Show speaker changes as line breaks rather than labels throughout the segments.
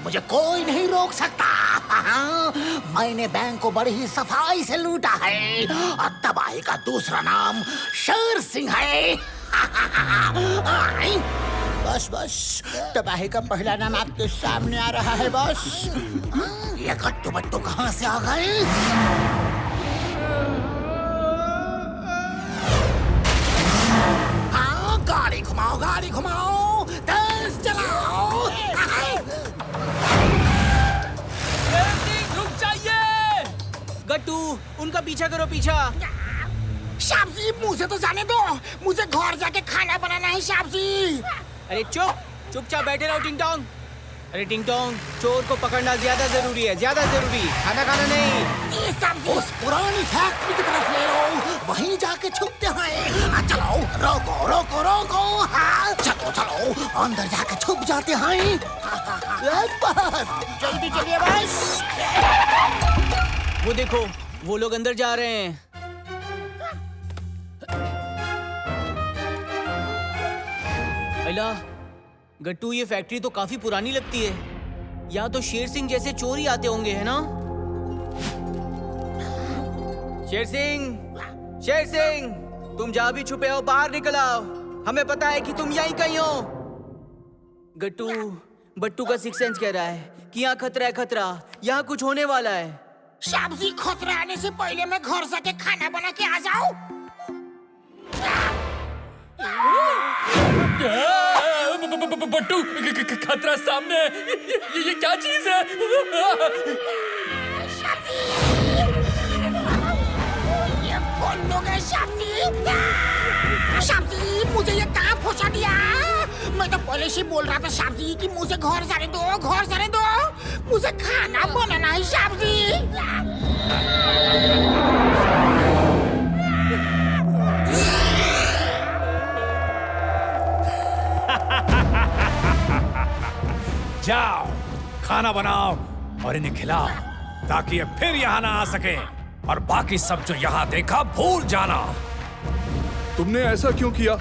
मुझे कोई नहीं रोक सकता। मैंने बैंक को बड़ी ही सफाई से लूटा है और तबाही का दूसरा नाम शेर सिंह है।
बस बस, तबाही का पहला नाम आपके सामने आ रहा है बॉस।
ये गट्टू बट्टू कहाँ से आ गए? हाँ, गाड़ी घुमाओ, गाड़ी घुमाओ, तेज चलाओ।
रुक जाइए। गट्टू, उनका पीछा करो, पीछा।
श्याम जी, मुझे तो जाने दो, मुझे घर जाके खाना बनाना है श्याम जी।
अरे चुपचाप बैठे रहो टिंग टोंग। अरे टिंग टोंग, चोर को पकड़ना ज्यादा जरूरी है, ज्यादा जरूरी, खाना खाना नहीं।
उस पुरानी फैक्ट्री की तरफ ले लो, वहीं जाके छुपते हैं। चलो, रोको रोको रोको। हाँ, चलो चलो, अंदर जाके छुप जाते हैं।
जल्दी चलिए बस।
वो देखो, वो लोग अंदर जा रहे हैं। अला, गट्टू, ये फैक्ट्री तो काफी पुरानी लगती है। यहाँ तो शेर सिंह जैसे चोर ही आते होंगे, है ना? शेर सिंह, तुम जहाँ भी छुपे हो बाहर निकल आओ। हमें पता है कि तुम यहीं कहीं हो। गट्टू, बट्टू का सिक्स सेंस कह रहा है कि यहाँ खतरा है, खतरा, यहाँ कुछ होने वाला है।
श्याम जी, खतरा आने से पहले मैं घर जाके खाना बना के आ जाऊं।
बट्टू, खतरा सामने है। ये क्या चीज है?
ये कौन लोग हैं श्याम जी? मुझे ये कहाँ फंसा दिया? मैं तो पहले से बोल रहा था श्याम जी कि मुझे घर जाने दो, घर जाने दो। मुझे खाना बनाना है श्याम जी।
जाओ, खाना बनाओ और इन्हें खिलाओ ताकि ये फिर यहाँ ना आ सके, और बाकी सब जो यहाँ देखा भूल जाना।
तुमने ऐसा क्यों किया?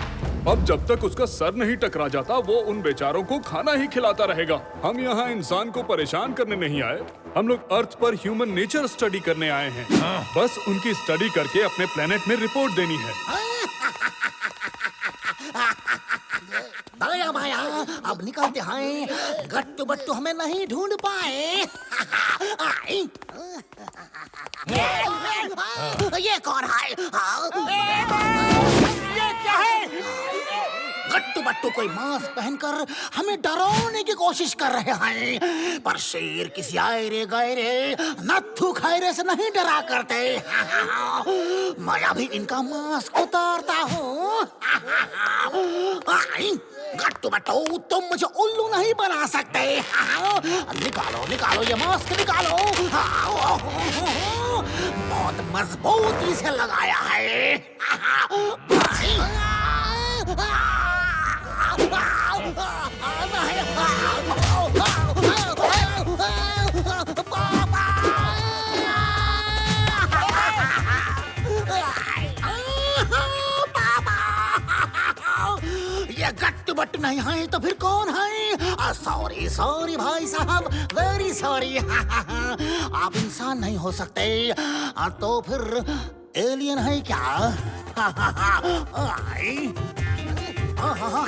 अब जब तक उसका सर नहीं टकरा जाता वो उन बेचारों को खाना ही खिलाता रहेगा। हम यहाँ इंसान को परेशान करने नहीं आए, हम लोग अर्थ पर ह्यूमन नेचर स्टडी करने आए हैं। बस उनकी स्टडी करके अपने प्लेनेट में रिपोर्ट देनी है।
भाया भाया, अब निकलते हैं। गट्टू बट्टू हमें नहीं ढूंढ पाए। ये कौन है?
ये क्या है?
गट्टू बट्टू कोई मास्क पहनकर हमें डराने की कोशिश कर रहे हैं, पर शेर किसी आयरे गहरे नत्थु खैरे से नहीं डरा करते। मैं अभी इनका मास्क उतारता हूँ। गट्टू बट्टू, तुम मुझे उल्लू नहीं बना सकते। निकालो निकालो ये मास्क, निकालो। बहुत मजबूती से लगाया है। ये गट्टू बट्टू नहीं है तो फिर कौन है? सॉरी सॉरी भाई साहब, वेरी सॉरी। आप इंसान नहीं हो सकते, तो फिर एलियन है क्या?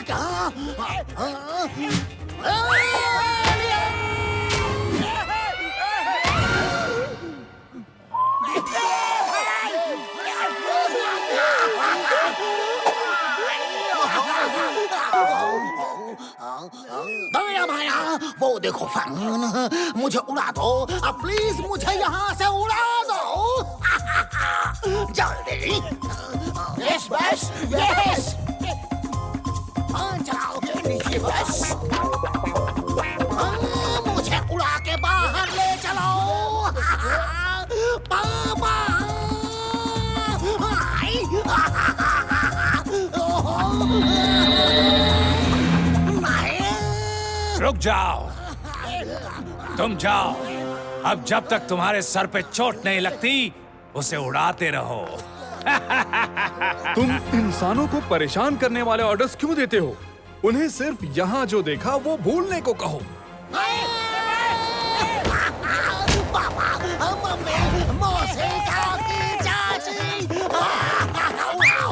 क्या? भाया भाया, वो देखो फैन, मुझे उड़ा दो प्लीज, मुझे यहाँ से उड़ा दो जल्दी।
यस बस, यस।
चलाओ नीचे बस। मुझे उड़ा के बाहर ले चलो पापा।
रुक जाओ, तुम जाओ। अब जब तक तुम्हारे सर पे चोट नहीं लगती उसे उड़ाते रहो।
तुम इंसानों को परेशान करने वाले ऑर्डर्स क्यों देते हो? उन्हें सिर्फ यहाँ जो देखा वो भूलने को कहो।
पापा, मम्मी, मौसी, काकी, चाची। उड़ाओ।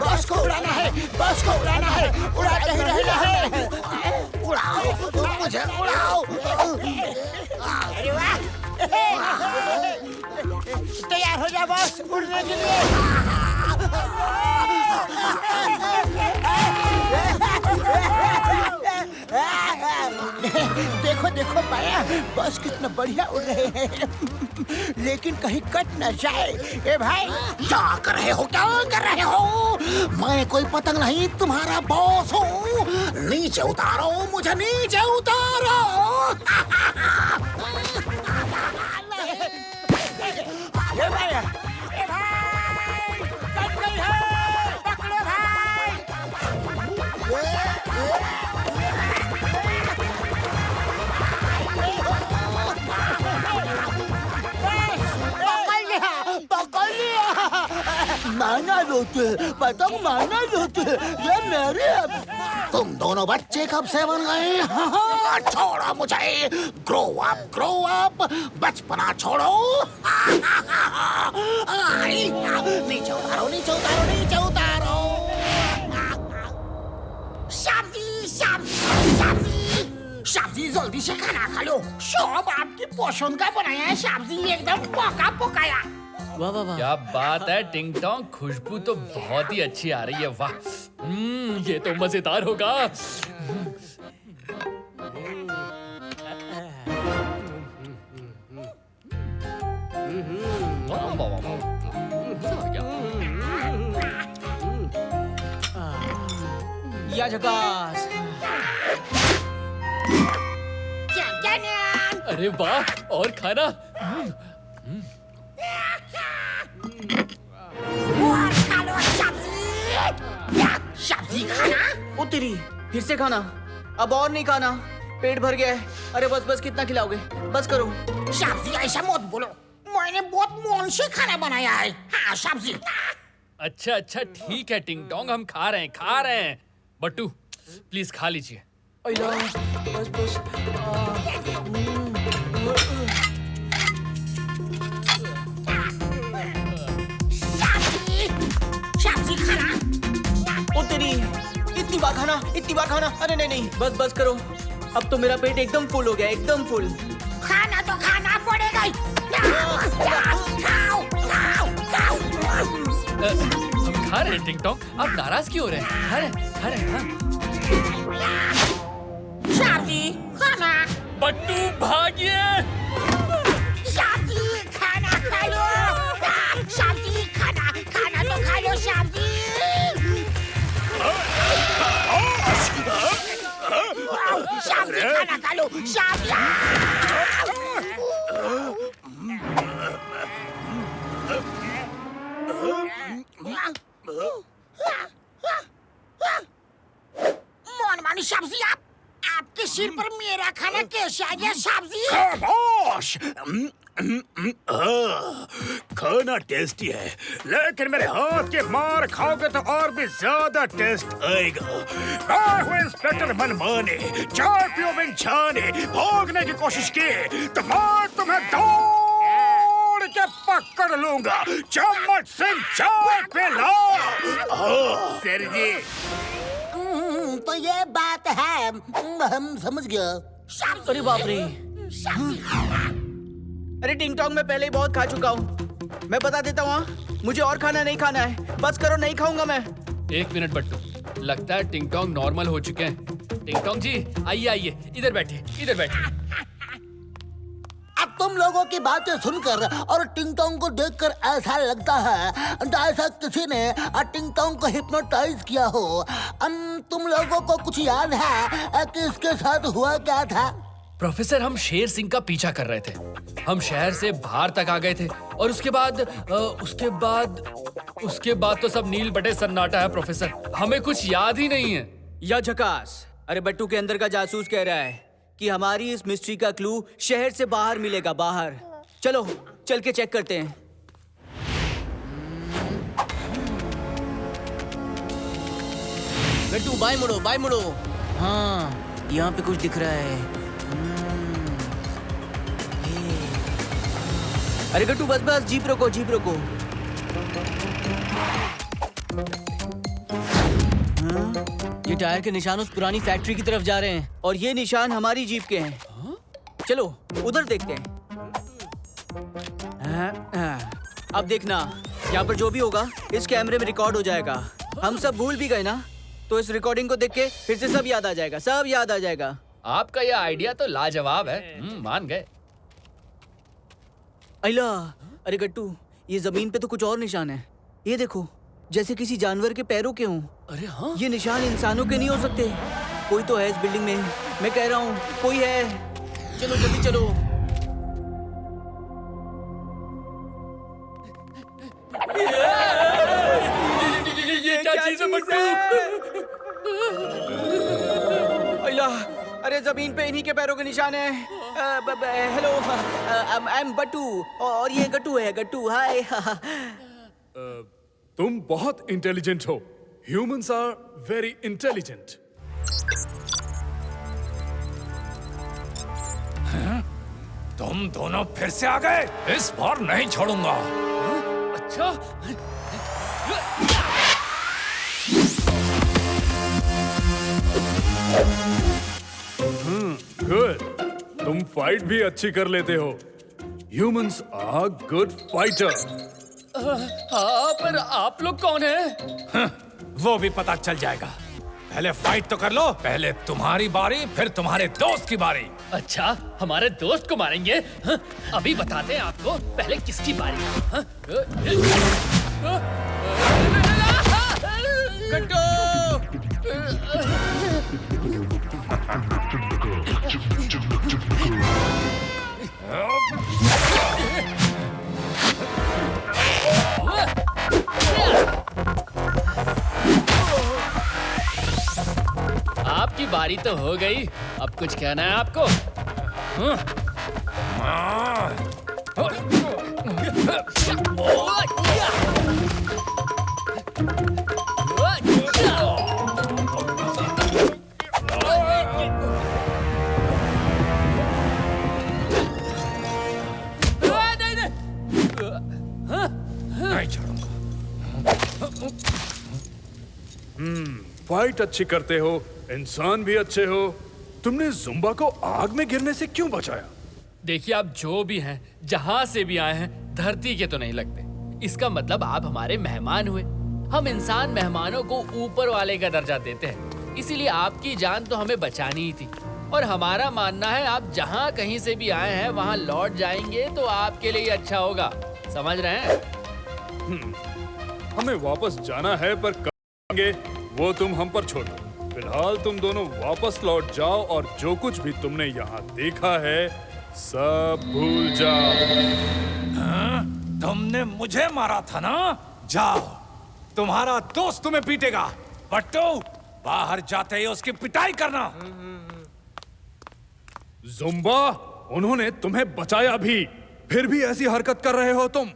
बस को उड़ाना है, बस को उड़ाना है, उड़ाते ही रहना है।
उड़ाओ, मुझे उड़ाओ।
अरे वाह! तैयार हो जा बॉस, उड़ने के लिए। देखो देखो पाया, बस कितना बढ़िया उड़ रहे हैं। लेकिन कहीं कट न जाए। ए भाई,
क्या कर रहे हो, क्या कर रहे हो? मैं कोई पतंग नहीं, तुम्हारा बॉस हूँ। नीचे उतारो, मुझे नीचे उतारो।
ए भाई, कट गई है, पकड़ो भाई। पकड़ लिया। माना लोटे, पतंग माना लोटे, ये मेरी है।
तुम दोनों बच्चे कब से बन गए? छोड़ो मुझे। ग्रो अप, बचपना छोड़ो। नीचे उतारो, नीचे उतारो, नीचे उतारो। सब्जी जल्दी से खाना खा लो। सब आपकी पसंद का बनाया है। सब्जी एकदम पका पकाया।
वाह वाह वाह।
क्या बात है टिंग टोंग, खुशबू तो बहुत ही अच्छी आ रही है। वाह, ये तो मजेदार होगा। वाह, वाह, वाह, वाह।
या झकास।
अरे वाह, और खाना।
सब्जी खाना।
ओ तेरी, फिर से खाना। अब और नहीं खाना, पेट भर गया है। अरे बस बस, कितना खिलाओगे? बस करो।
सब्जी ऐसा मत बोलो, मैंने बहुत मन से खाना बनाया है। हाँ, सब्जी।
अच्छा अच्छा, ठीक है टिंग टोंग, हम खा रहे हैं। बट्टू प्लीज खा लीजिए।
अल्लाह, बस बस।
सब्जी खाना।
ओ तेरी, इतनी बार खाना। अरे नहीं नहीं, बस बस करो। अब तो मेरा पेट एकदम फुल हो गया, एकदम फुल।
खाना तो खाना पड़ेगा ही।
हम खा रहे हैं टिंग टोंग, आप नाराज क्यों हो रहे हैं? खा रहे हैं, हाँ।
सब्जी खाना।
बट्टू भागिए।
सब्जी खाना खा लो। सब्जी खाना तो खा लो। सब्जी खाना खा लो। सब्जी। मनमानी सब्जी, आपके सिर पर मेरा खाना कैसे आ गया? सब्जी।
खामोश। खाना टेस्टी है, लेकिन मेरे हाथ के मार खाओगे तो और भी ज्यादा टेस्ट आएगा। मैं हूँ इंस्पेक्टर मनमाने। चाय पियो बिन छाने। भागने की कोशिश की तो मैं तुम्हें दौड़ के पकड़ लूंगा। चम्मच से चाय पिलाओ। सर जी,
तो ये बात है, हम समझ गया।
अरे बाप रे। अरे टिंग टोंग, मैं पहले ही बहुत खा चुका हूँ। मैं बता देता हूँ, मुझे और खाना नहीं खाना है। बस करो, नहीं खाऊंगा मैं।
एक मिनट बट्टू, लगता है टिंग टोंग नॉर्मल हो चुके हैं। टिंग टोंग जी, आइए, इधर बैठिए।
अब तुम लोगों की बातें सुनकर और टिंग टोंग को देखकर ऐसा लगता है जैसा किसी ने टिंग टोंग को हिप्नोटाइज किया हो। तुम लोगों को कुछ याद है कि इसके साथ हुआ क्या था?
प्रोफेसर, हम शेर सिंह का पीछा कर रहे थे। हम शहर से बाहर तक आ गए थे और उसके बाद तो सब नील बटे सन्नाटा है प्रोफेसर। हमें कुछ याद ही नहीं है।
या झकास। अरे बट्टू के अंदर का जासूस कह रहा है कि हमारी इस मिस्ट्री का क्लू शहर से बाहर मिलेगा, बाहर। चलो, चल के चेक करते हैं। बट्टू, बाएं मुड़ो। हाँ, यहाँ पे कुछ दिख रहा है। अरे गट्टू बस बस, जीप रोको जीप रोको। ये टायर के निशान उस पुरानी फैक्ट्री की तरफ जा रहे हैं और ये निशान हमारी जीप के हैं। चलो उधर देखते हैं। अब देखना, यहाँ पर जो भी होगा इस कैमरे में रिकॉर्ड हो जाएगा। हम सब भूल भी गए ना, तो इस रिकॉर्डिंग को देख के फिर से सब याद आ जाएगा, सब याद आ जाएगा।
आपका यह आइडिया तो लाजवाब है। मान गए।
अला, अरे गट्टू, ये जमीन पे तो कुछ और निशान है। ये देखो, जैसे किसी जानवर के पैरों के हों।
अरे हाँ,
ये निशान इंसानों के नहीं हो सकते। कोई तो है इस बिल्डिंग में, मैं कह रहा हूँ कोई है। चलो जल्दी चलो।
ये क्या चीज़ है बट्टू?
अला, अरे जमीन पे इन्हीं के पैरों के निशान है। हेलो, आई एम बट्टू और ये गट्टू है। गट्टू, हाय।
तुम बहुत इंटेलिजेंट हो। Humans are very intelligent.
तुम दोनों फिर से आ गए। इस बार नहीं छोड़ूंगा।
अच्छा,
गुड। तुम फाइट भी अच्छी कर लेते हो। Humans are good fighter.
हाँ, पर आप लोग कौन हैं?
वो भी पता चल जाएगा। पहले फाइट तो कर लो। पहले तुम्हारी बारी, फिर तुम्हारे दोस्त की बारी।
अच्छा, हमारे दोस्त को मारेंगे? हाँ, अभी बताते हैं आपको। पहले किसकी बारी? हाँ? आपकी बारी तो हो गई। अब कुछ कहना है आपको?
नहीं छोड़ूंगा।
फाइट अच्छी करते हो, इंसान भी अच्छे हो। तुमने जुम्बा को आग में गिरने से क्यों बचाया?
देखिए, आप जो भी हैं, जहां से भी आए हैं, धरती के तो नहीं लगते। इसका मतलब आप हमारे मेहमान हुए। हम इंसान मेहमानों को ऊपर वाले का दर्जा देते हैं, इसीलिए आपकी जान तो हमें बचानी ही थी। और हमारा मानना है आप जहां कहीं से भी आए हैं वहां लौट जाएंगे तो आपके लिए अच्छा होगा। समझ रहे हैं?
हमें वापस जाना है, पर कब जाएंगे वो तुम हम पर छोड़ो। फिलहाल तुम दोनों वापस लौट जाओ और जो कुछ भी तुमने यहाँ देखा है सब भूल जाओ।
तुमने मुझे मारा था ना? जाओ, तुम्हारा दोस्त तुम्हें पीटेगा। बट्टू, बाहर जाते ही उसकी पिटाई करना।
जुम्बा, उन्होंने तुम्हें बचाया भी, फिर भी ऐसी हरकत कर रहे हो तुम।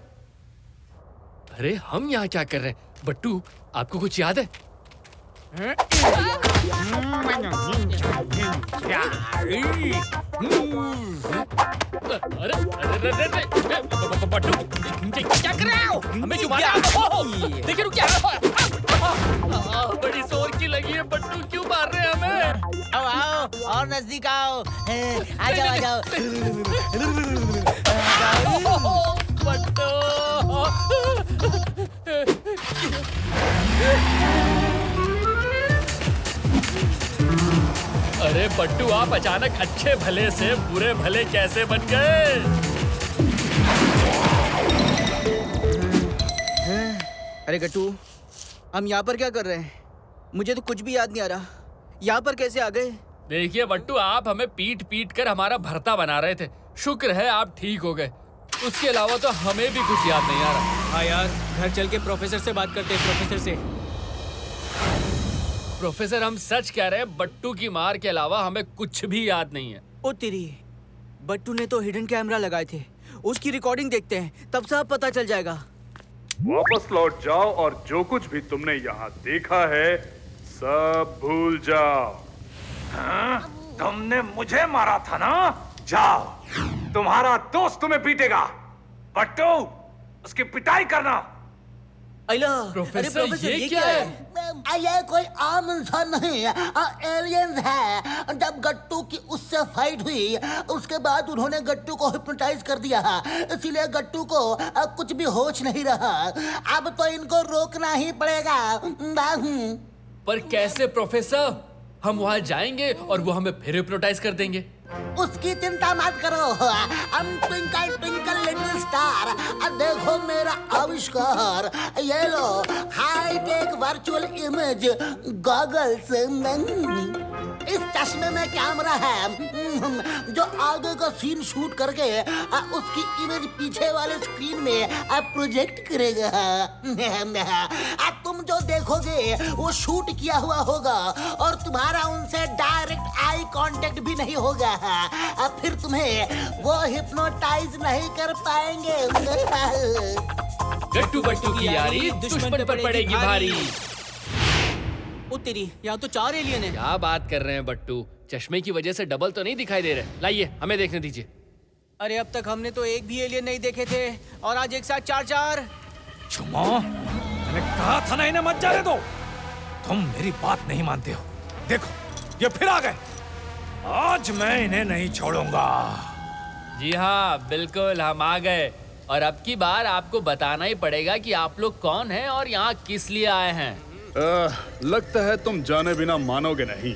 अरे हम यहाँ क्या कर रहे हैं? बट्टू, आपको कुछ याद है? अरे बट्टू, क्या कर रहे हो? हमें क्यों मारा? देखिए क्या बड़ी जोर की लगी है। बट्टू क्यों मार रहे हैं हमें?
आओ आओ और नजदीक आओ। आ जाओ आ जाओ।
बट्टू, अरे बट्टू, आप अचानक अच्छे भले से बुरे भले कैसे बन गए?
अरे गट्टू, हम यहाँ पर क्या कर रहे हैं? मुझे तो कुछ भी याद नहीं आ रहा। यहाँ पर कैसे आ गए?
देखिए बट्टू, आप हमें पीट पीट कर हमारा भरता बना रहे थे। शुक्र है आप ठीक हो गए। उसके अलावा तो हमें भी कुछ याद नहीं आ रहा।
हाँ यार, घर चल के प्रोफेसर से बात करते हैं। प्रोफेसर से।
प्रोफेसर, हम सच कह रहे हैं, बट्टू की मार के अलावा हमें कुछ भी याद नहीं है।
ओ तेरी, बट्टू ने तो हिडन कैमरा लगाए थे। उसकी रिकॉर्डिंग देखते हैं, तब सब पता चल जाएगा।
वापस लौट जाओ और जो कुछ भी तुमने यहाँ देखा है सब भूल जाओ।
तुमने मुझे मारा था ना? जाओ, तुम्हारा दोस्त तुम्हें पीटेगा। बट्टू, उसकी पिटाई करना।
अरे
प्रोफेसर, ये क्या है?
ये कोई आम इंसान नहीं, एलियंस है। जब गट्टू की उससे फाइट हुई, उसके बाद उन्होंने गट्टू को हिप्नोटाइज कर दिया, इसीलिए गट्टू को कुछ भी होश नहीं रहा। अब तो इनको रोकना ही पड़ेगा।
पर कैसे प्रोफेसर? हम वहाँ जाएंगे और वो हमें फिर हिप्नोटाइज कर देंगे।
उसकी चिंता मत करो। ट्विंकल ट्विंकल लिटिल स्टार, देखो मेरा आविष्कार। ये लो, हाईटेक वर्चुअल इमेज गॉगल्स। इस चश्मे में कैमरा है जो आगे का सीन शूट करके उसकी इमेज पीछे वाले स्क्रीन में प्रोजेक्ट करेगा। तुम जो देखोगे वो शूट किया हुआ होगा और तुम्हारा उनसे डायरेक्ट आई कांटेक्ट भी नहीं होगा। फिर तुम्हें वो हिप्नोटाइज नहीं कर पाएंगे।
गट्टू बट्टू की यारी दुश्मन पर पड़ेगी भारी।
ओ तेरी, यहाँ तो 4 एलियन है।
क्या बात कर रहे हैं बट्टू? चश्मे की वजह से डबल तो नहीं दिखाई दे रहे। लाइए, हमें देखने दीजिए।
अरे अब तक हमने तो एक भी एलियन नहीं देखे थे और आज एक साथ 4-4।
छुमो, मैंने कहा था ना इन्हें मत जाने दो। तुम मेरी बात नहीं मानते हो। देखो, ये फिर आ गए। आज मैं इन्हें नहीं छोड़ूंगा।
जी हाँ, बिल्कुल, हम आ गए। और अब की बार आपको बताना ही पड़ेगा कि आप लोग कौन हैं और यहाँ किस लिए आए हैं।
लगता है तुम जाने बिना मानोगे नहीं।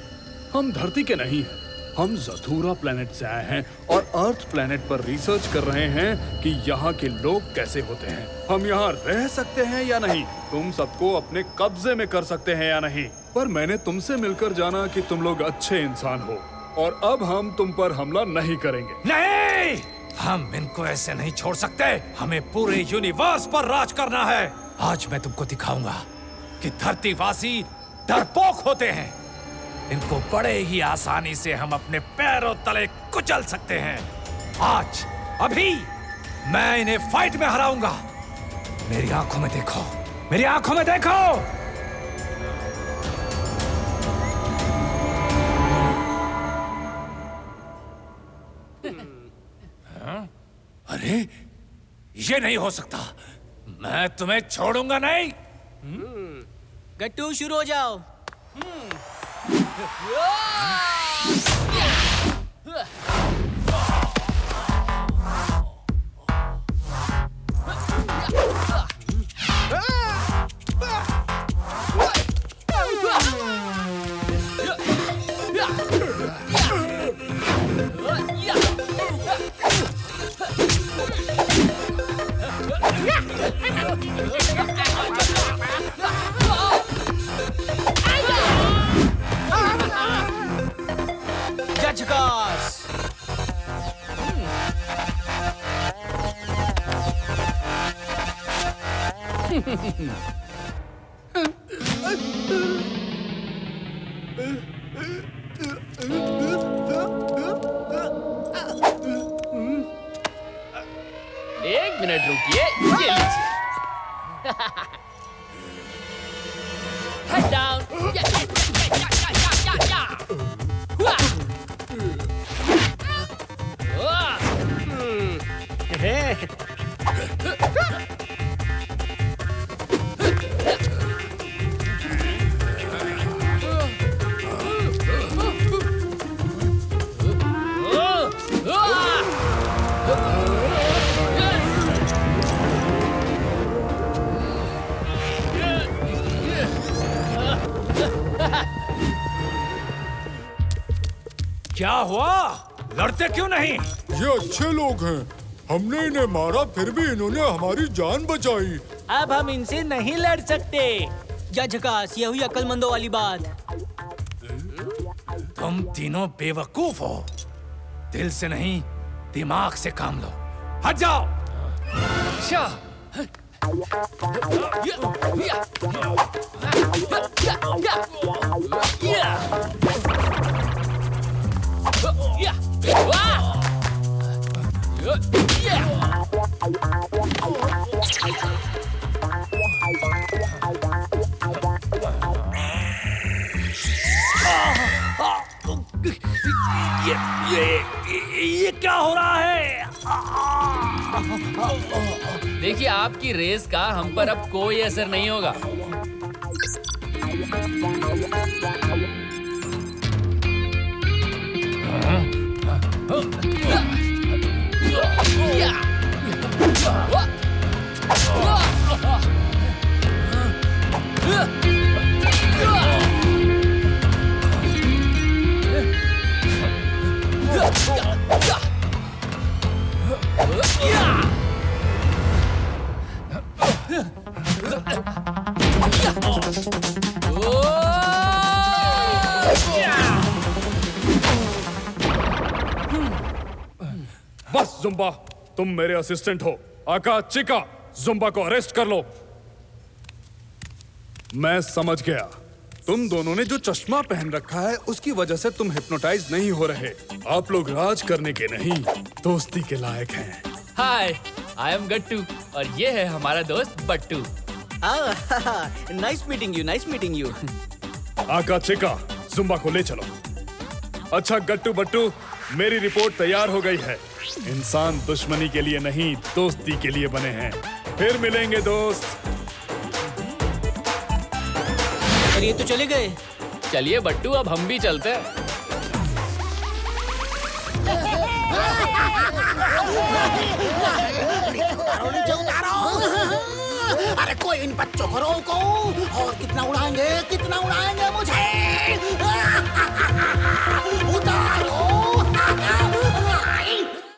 हम धरती के नहीं हैं। हम ज़थूरा प्लेनेट से आए हैं और अर्थ प्लेनेट पर रिसर्च कर रहे हैं कि यहाँ के लोग कैसे होते हैं। हम यहाँ रह सकते हैं या नहीं, तुम सबको अपने कब्जे में कर सकते हैं या नहीं। पर मैंने तुमसे मिलकर जाना कि तुम लोग अच्छे इंसान हो और अब हम तुम पर हमला नहीं करेंगे।
नहीं, हम इनको ऐसे नहीं छोड़ सकते। हमें पूरे यूनिवर्स पर राज करना है। आज मैं तुमको दिखाऊंगा कि धरतीवासी डरपोक होते हैं। इनको बड़े ही आसानी से हम अपने पैरों तले कुचल सकते हैं। आज, अभी मैं इन्हें फाइट में हराऊंगा। मेरी आंखों में देखो, मेरी आंखों में देखो। अरे, ये नहीं हो सकता। मैं तुम्हें छोड़ूंगा नहीं।
गट्टू, शुरू हो जाओ। झकास।
एक मिनट रुकिए, ये लीजिए। Head down.
क्या हुआ? लड़ते क्यों नहीं?
ये अच्छे लोग हैं। हमने इन्हें मारा, फिर भी इन्होंने हमारी जान बचाई।
अब हम इनसे नहीं लड़ सकते। जा झकास, ये हुई अक्लमंदों वाली बात।
तुम तीनों बेवकूफ हो। दिल से नहीं, दिमाग से काम लो। हट जाओ।
अच्छा।
क्या हो रहा है?
देखिए, आपकी रेस का हम पर अब कोई असर नहीं होगा।
बस जुम्बा, तुम मेरे असिस्टेंट हो। आका चिका, जुम्बा को अरेस्ट कर लो। मैं समझ गया, तुम दोनों ने जो चश्मा पहन रखा है उसकी वजह से तुम हिप्नोटाइज नहीं हो रहे। आप लोग राज करने के नहीं, दोस्ती के लायक हैं।
हाय, आई एम गट्टू और ये है हमारा दोस्त Battu.
Nice meeting you, nice meeting you.
आका चिका, जुम्बा को ले चलो। अच्छा गट्टू बट्टू, मेरी रिपोर्ट तैयार हो गई है। इंसान दुश्मनी के लिए नहीं, दोस्ती के लिए बने हैं। फिर मिलेंगे दोस्त।
और ये तो चले गए।
चलिए बट्टू, अब हम भी चलते हैं।
नीचे उतारो। अरे कोई इन बच्चों को रोको। और कितना उड़ाएंगे मुझे।